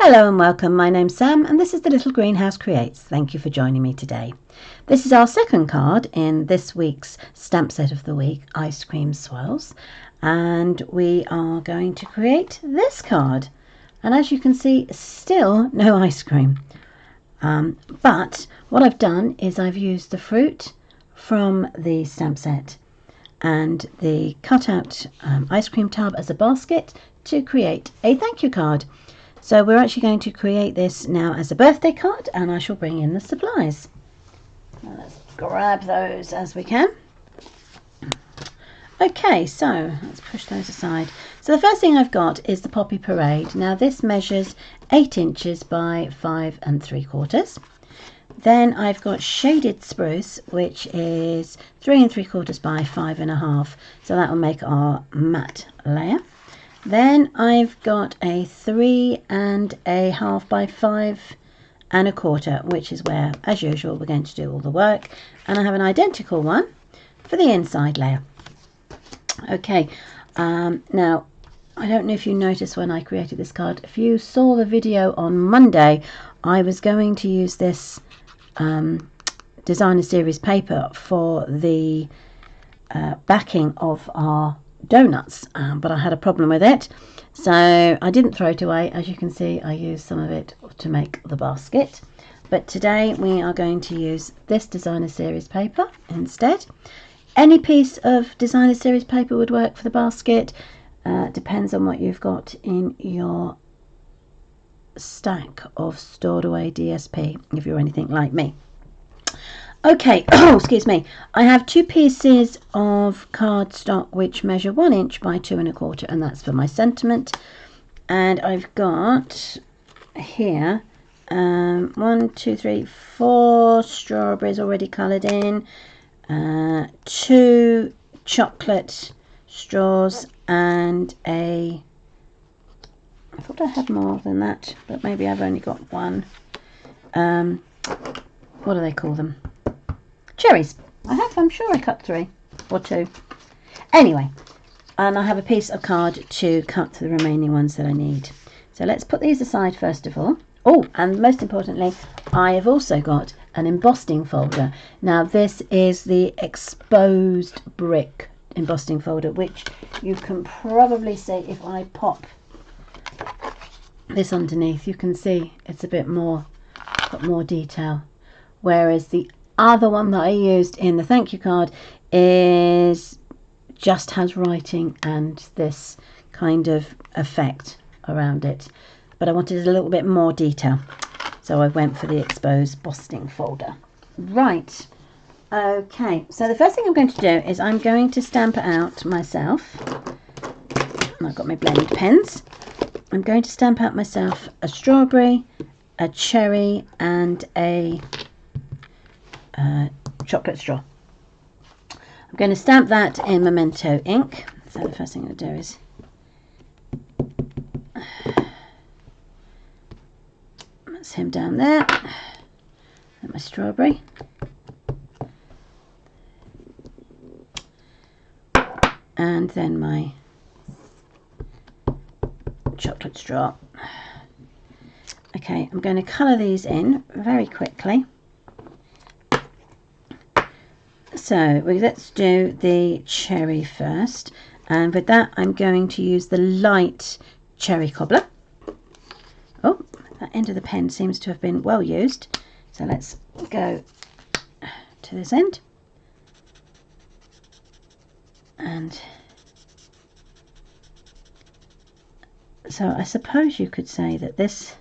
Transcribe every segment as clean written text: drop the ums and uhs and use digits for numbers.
Hello and welcome, my name's Sam and this is the Little Greenhouse Creates. Thank you for joining me today. This is our second card in this week's stamp set of the week, Ice Cream Swirls, and we are going to create this card. And as you can see, still no ice cream. But what I've done is I've used the fruit from the stamp set and the cutout ice cream tub as a basket to create a thank you card. So we're actually going to create this now as a birthday card, and I shall bring in the supplies. Now let's grab those as we can. Okay, so let's push those aside. So the first thing I've got is the Poppy Parade. Now this measures 8 inches by 5 3/4. Then I've got Shaded Spruce, which is 3 3/4 by 5 1/2. So that will make our matte layer. Then I've got a 3 1/2 by 5 1/4, which is where, as usual, we're going to do all the work. And I have an identical one for the inside layer. Okay, now I don't know if you noticed when I created this card. If you saw the video on Monday, I was going to use this designer series paper for the backing of our donuts, but I had a problem with it, so I didn't throw it away. As you can see, I used some of it to make the basket, but today we are going to use this designer series paper instead. Any piece of designer series paper would work for the basket. Depends on what you've got in your stack of stored away DSP, if you're anything like me. Okay, oh, excuse me. I have 2 pieces of cardstock which measure 1 inch by 2 1/4, and that's for my sentiment. And I've got here 1, 2, 3, 4 strawberries already coloured in, 2 chocolate straws, and I thought I had more than that, but maybe I've only got one. What do they call them? Cherries. I'm sure I cut 3 or 2. Anyway, and I have a piece of card to cut the remaining ones that I need. So let's put these aside first of all. Oh, and most importantly, I have also got an embossing folder. Now this is the exposed brick embossing folder, which you can probably see if I pop this underneath. You can see it's a bit more, got more detail, whereas the other one that I used in the thank you card is just has writing and this kind of effect around it, but I wanted a little bit more detail, so I went for the exposed embossing folder. Right, okay, so the first thing I'm going to do is I'm going to stamp out myself, and I've got my blend pens. I'm going to stamp out myself a strawberry, a cherry, and a chocolate straw. I'm going to stamp that in Memento ink. So the first thing I'm going to do is that's him down there, and my strawberry, and then my chocolate straw. Okay, I'm going to colour these in very quickly. So let's do the cherry first, and with that I'm going to use the light cherry cobbler. Oh, that end of the pen seems to have been well used, so let's go to this end, and so I suppose you could say that this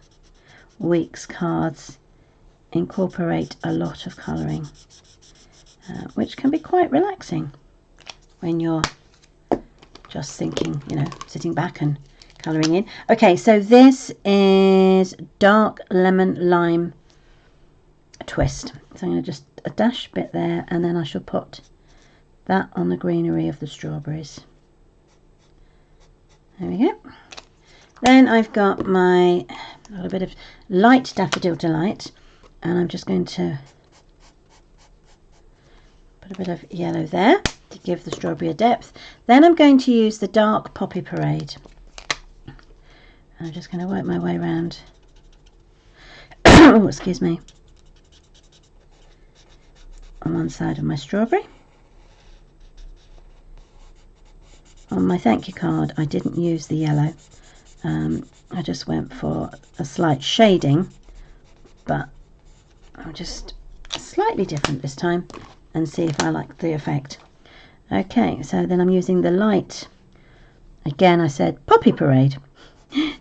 week's cards incorporate a lot of colouring, which can be quite relaxing when you're just thinking, you know, sitting back and colouring in. Okay, so this is dark lemon lime twist. So I'm going to just a dash bit there, and then I shall put that on the greenery of the strawberries. There we go. Then I've got my little bit of light Daffodil Delight, and I'm just going to put a bit of yellow there to give the strawberry a depth. Then I'm going to use the dark Poppy Parade. I'm just going to work my way around oh, excuse me, on one side of my strawberry. On my thank you card, I didn't use the yellow. I just went for a slight shading, but I'll just slightly different this time and see if I like the effect. Okay, so then I'm using the light. Again, I said Poppy Parade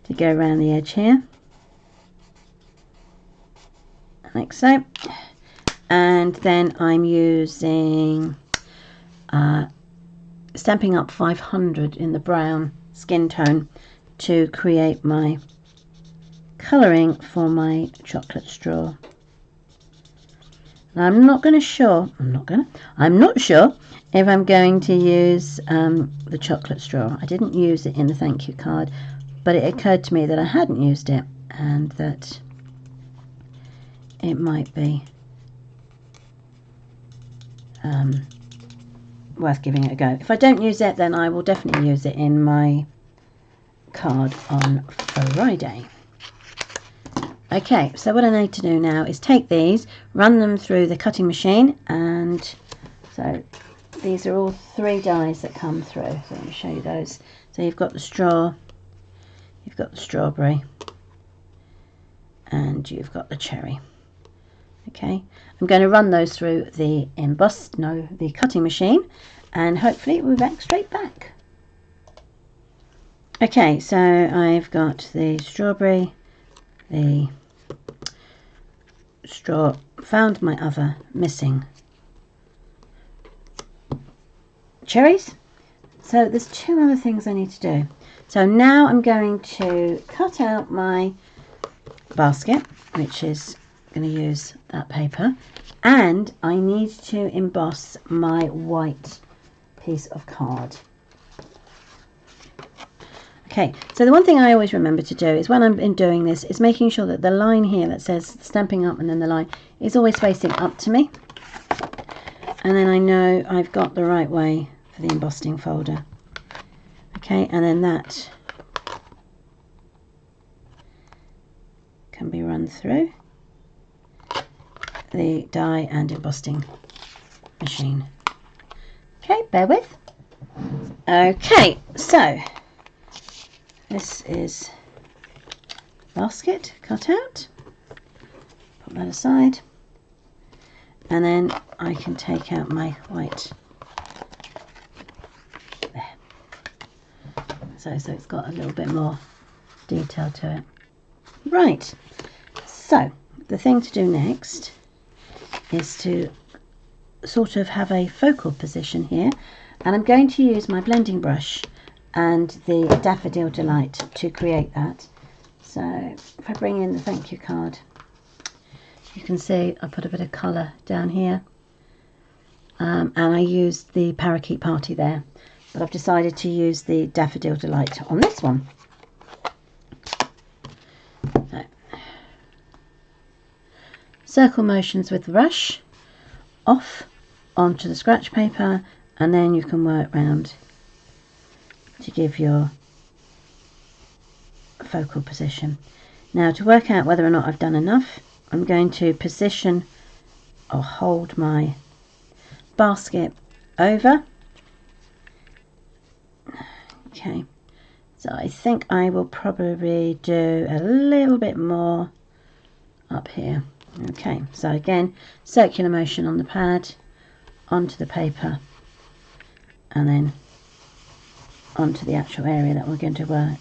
to go around the edge here, like so. And then I'm using Stampin' Up 500 in the brown skin tone to create my colouring for my chocolate straw. Now I'm not sure if I'm going to use the chocolate straw. I didn't use it in the thank you card, but it occurred to me that I hadn't used it and that it might be worth giving it a go. If I don't use it, then I will definitely use it in my card on Friday. Okay, so what I need to do now is take these, run them through the cutting machine, and so these are all 3 dies that come through. So let me show you those. So you've got the straw, you've got the strawberry, and you've got the cherry. Okay, I'm going to run those through the the cutting machine, and hopefully it will be back straight back. Okay, so I've got the strawberry, the straw, found my other missing cherries. So there's 2 other things I need to do. So now I'm going to cut out my basket, which is going to use that paper, and I need to emboss my white piece of card. Okay, so the one thing I always remember to do is when I'm doing this is making sure that the line here that says Stamping Up and then the line is always facing up to me, and then I know I've got the right way for the embossing folder. Okay, and then that can be run through the die and embossing machine. Okay, bear with. Okay, so this is basket cut out. Put that aside, and then I can take out my white there. So it's got a little bit more detail to it. Right, so the thing to do next is to sort of have a focal position here, and I'm going to use my blending brush and the Daffodil Delight to create that. So if I bring in the thank you card, you can see I put a bit of colour down here, and I used the Parakeet Party there, but I've decided to use the Daffodil Delight on this one. So, circle motions with the brush, off onto the scratch paper, and then you can work round to give your focal position. Now, to work out whether or not I've done enough, I'm going to position or hold my basket over. Okay, so I think I will probably do a little bit more up here. Okay, so again, circular motion on the pad, onto the paper, and then onto the actual area that we're going to work.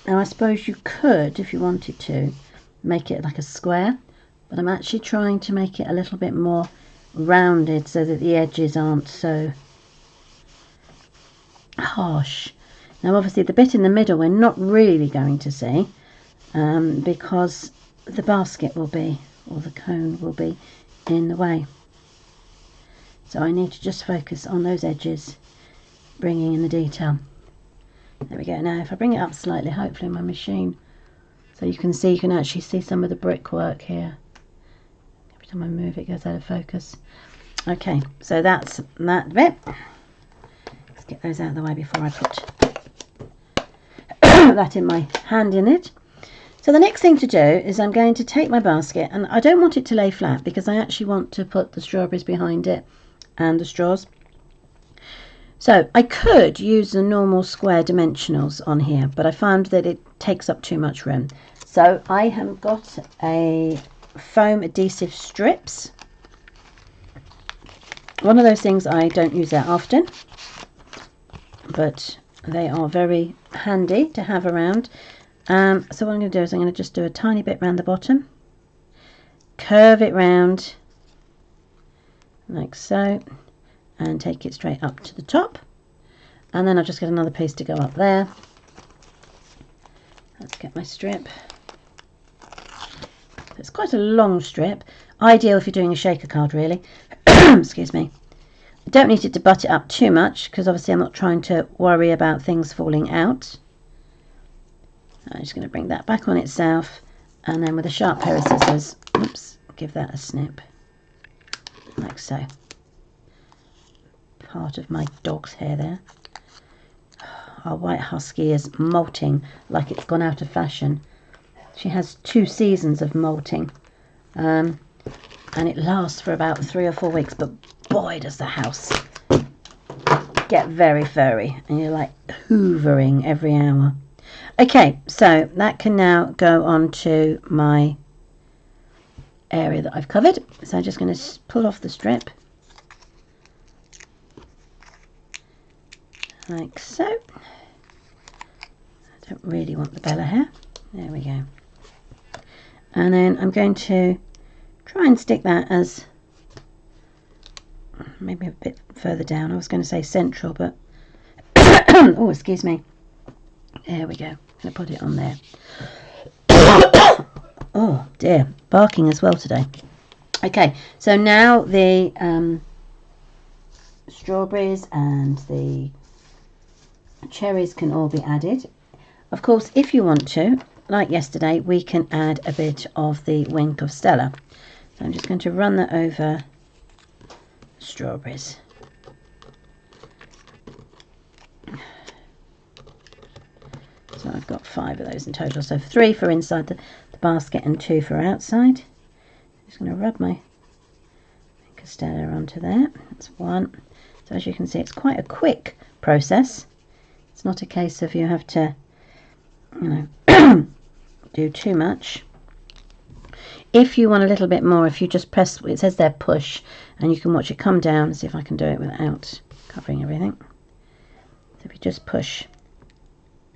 Now I suppose you could, if you wanted to, make it like a square, but I'm actually trying to make it a little bit more rounded so that the edges aren't so harsh. Now obviously the bit in the middle we're not really going to see, because the basket will be, or the cone will be, in the way. So I need to just focus on those edges, bringing in the detail. There we go. Now if I bring it up slightly, hopefully my machine, so you can actually see some of the brickwork here. Every time I move it goes out of focus. Okay, so that's that bit. Let's get those out of the way before I put that in my hand in it. So the next thing to do is I'm going to take my basket, and I don't want it to lay flat because I actually want to put the strawberries behind it and the straws. So I could use the normal square dimensionals on here, but I found that it takes up too much room. So I have got a foam adhesive strips. One of those things I don't use that often, but they are very handy to have around. So what I'm going to do is I'm going to just do a tiny bit around the bottom, curve it round like so, and take it straight up to the top, and then I'll just get another piece to go up there. Let's get my strip. It's quite a long strip, ideal if you're doing a shaker card, really. Excuse me. I don't need it to butt it up too much because obviously I'm not trying to worry about things falling out. I'm just going to bring that back on itself, and then with a sharp pair of scissors, oops, give that a snip like so. Part of my dog's hair there. Our white husky is molting like it's gone out of fashion. She has 2 seasons of molting, and it lasts for about 3 or 4 weeks, but boy does the house get very furry, and you're like hoovering every hour. Okay, so that can now go on to my area that I've covered. So I'm just going to pull off the strip like so. I don't really want the Bella hair. There we go. And then I'm going to try and stick that as maybe a bit further down. I was going to say central, but oh, excuse me. There we go. I'm going to put it on there. Oh dear, barking as well today. Okay, so now the strawberries and the cherries can all be added. Of course, if you want to, like yesterday, we can add a bit of the wink of Stella. So I'm just going to run that over strawberries. So I've got 5 of those in total. So 3 for inside the basket and 2 for outside. Just going to rub my wink of Stella onto there. That's 1. So as you can see, it's quite a quick process. It's not a case of you have to, you know, do too much. If you want a little bit more, if you just press, it says there push, and you can watch it come down. See if I can do it without covering everything. So if you just push,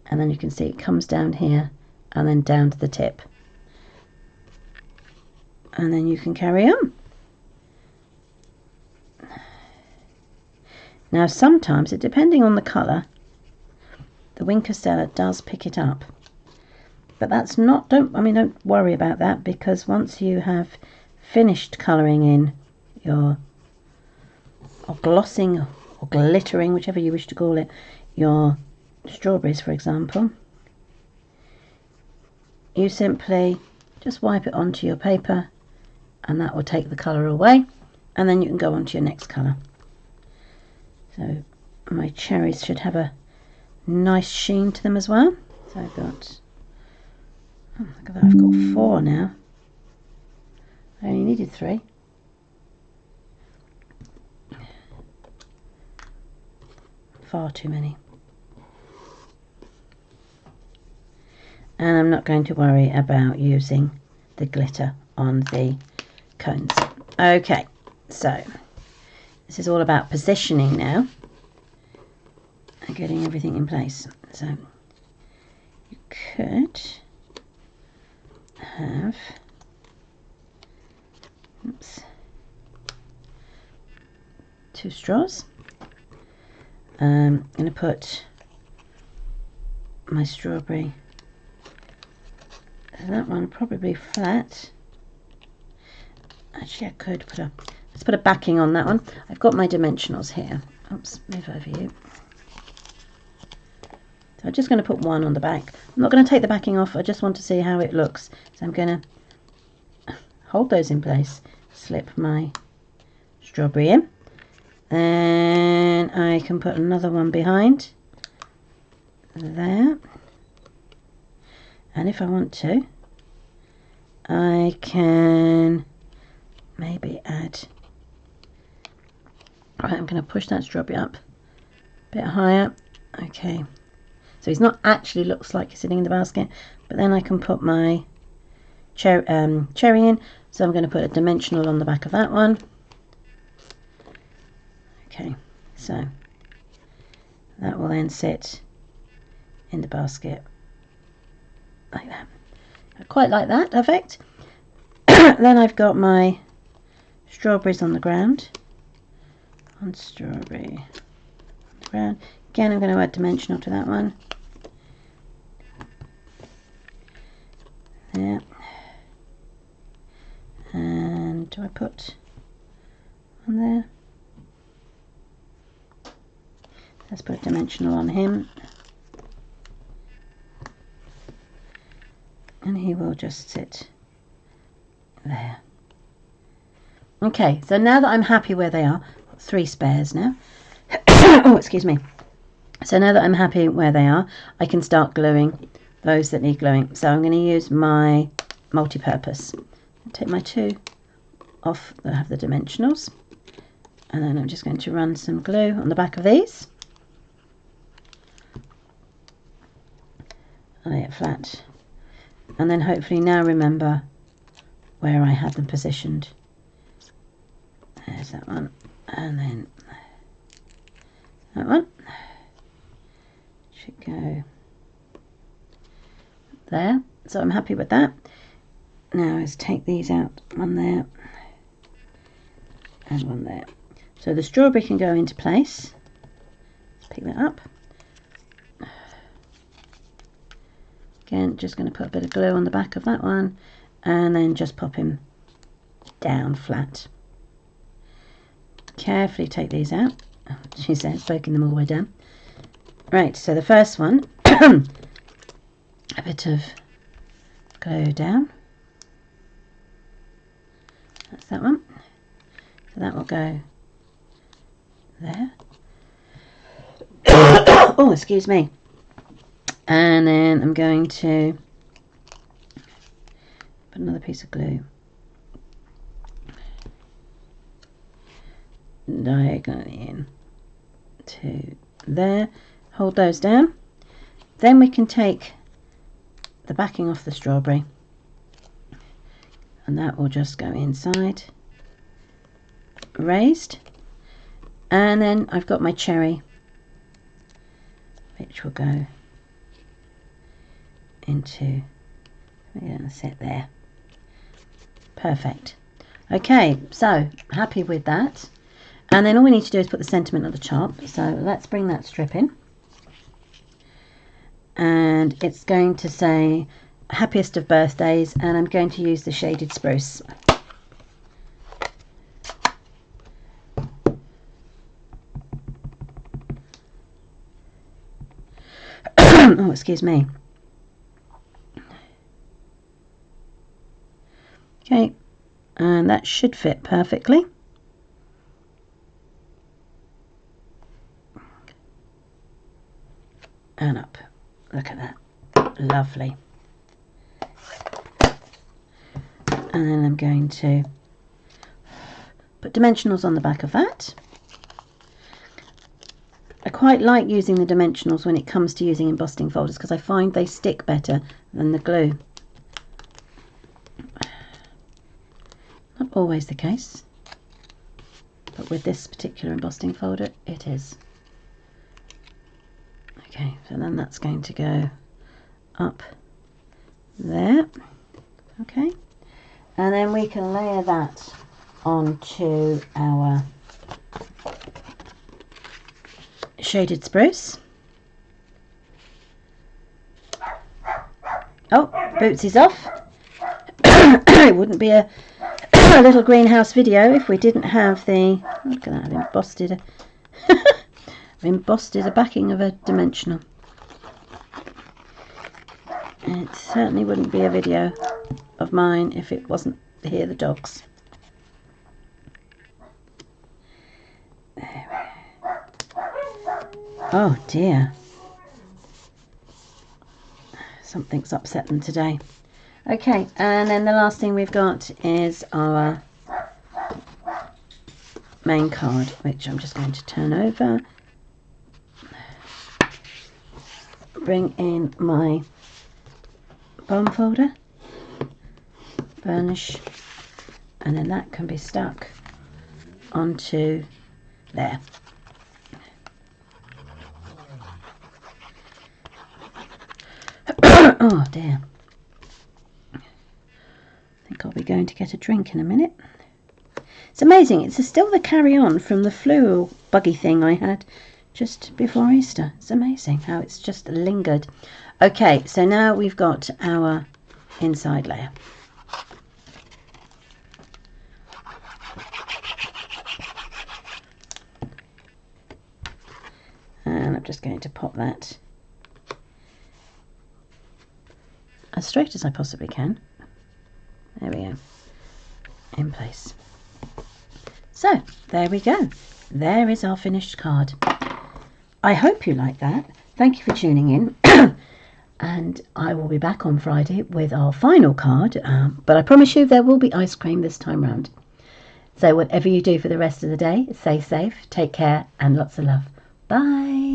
and then you can see it comes down here and then down to the tip, and then you can carry on. Now sometimes, depending on the colour, the wink of Stella does pick it up, but that's not, don't worry about that, because once you have finished colouring in your, or glossing or glittering, whichever you wish to call it, your strawberries, for example, you simply just wipe it onto your paper, and that will take the colour away, and then you can go on to your next colour. So my cherries should have a nice sheen to them as well. So I've got, oh, look at that, I've got 4 now. I only needed 3. Far too many. And I'm not going to worry about using the glitter on the cones. Okay, so this is all about positioning now and getting everything in place. So you could have, oops, 2 straws. I'm going to put my strawberry, that one probably flat. Actually, I could put a, let's put a backing on that one. I've got my dimensionals here. Oops, move over you. So I'm just going to put 1 on the back. I'm not going to take the backing off. I just want to see how it looks. So I'm going to hold those in place, slip my strawberry in, and I can put another one behind there. And if I want to, I can maybe add... Right, I'm going to push that strawberry up a bit higher. Okay, so he's not actually looks like he's sitting in the basket, but then I can put my cherry in. So I'm going to put a dimensional on the back of that one. Okay, so that will then sit in the basket like that. I quite like that effect. Then I've got my strawberries on the ground. One strawberry on the ground. Again, I'm going to add dimensional to that one. There. And do I put one there? Let's put a dimensional on him. And he will just sit there. Okay, so now that I'm happy where they are, 3 spares now. Oh, excuse me. So now that I'm happy where they are, I can start gluing those that need gluing. So I'm going to use my multi-purpose. Take my 2 off that have the dimensionals, and then I'm just going to run some glue on the back of these. Lay it flat, and then hopefully now remember where I had them positioned. There's that one, and then that one should go there. So I'm happy with that. Now is take these out, one there and one there. So the strawberry can go into place. Let's pick that up. Again, just going to put a bit of glue on the back of that one, and then just pop him down flat. Carefully take these out. Oh, she says, poking them all the way down. Right, so the first one, a bit of glue down. That's that one. So that will go there. Oh, excuse me. And then I'm going to put another piece of glue diagonally in to there. Hold those down. Then we can take the backing off the strawberry, and that will just go inside, raised. And then I've got my cherry, which will go into, we're going to sit there. Perfect. Okay, so happy with that. And then all we need to do is put the sentiment at the top. So let's bring that strip in. And it's going to say happiest of birthdays, and I'm going to use the shaded spruce. Oh, excuse me. Okay, and that should fit perfectly. And up. Look at that. Lovely. And then I'm going to put dimensionals on the back of that. I quite like using the dimensionals when it comes to using embossing folders because I find they stick better than the glue. Not always the case, but with this particular embossing folder it is. Okay, so then that's going to go up there. Okay, and then we can layer that onto our shaded spruce. Oh, Bootsy's off. It wouldn't be a little greenhouse video if we didn't have the, look at that, I've embossed a backing of a dimensional. It certainly wouldn't be a video of mine if it wasn't to hear the dogs. There we go. Oh dear. Something's upset them today. Okay, and then the last thing we've got is our main card, which I'm just going to turn over. Bring in my bone folder, burnish, and then that can be stuck onto there. Oh dear. I think I'll be going to get a drink in a minute. It's amazing, it's still the carry on from the flu buggy thing I had just before Easter. It's amazing how it's just lingered. Okay, so now we've got our inside layer. And I'm just going to pop that as straight as I possibly can. There we go. In place. So, there we go. There is our finished card. I hope you like that. Thank you for tuning in. And I will be back on Friday with our final card. But I promise you there will be ice cream this time round. So whatever you do for the rest of the day, stay safe, take care, and lots of love. Bye.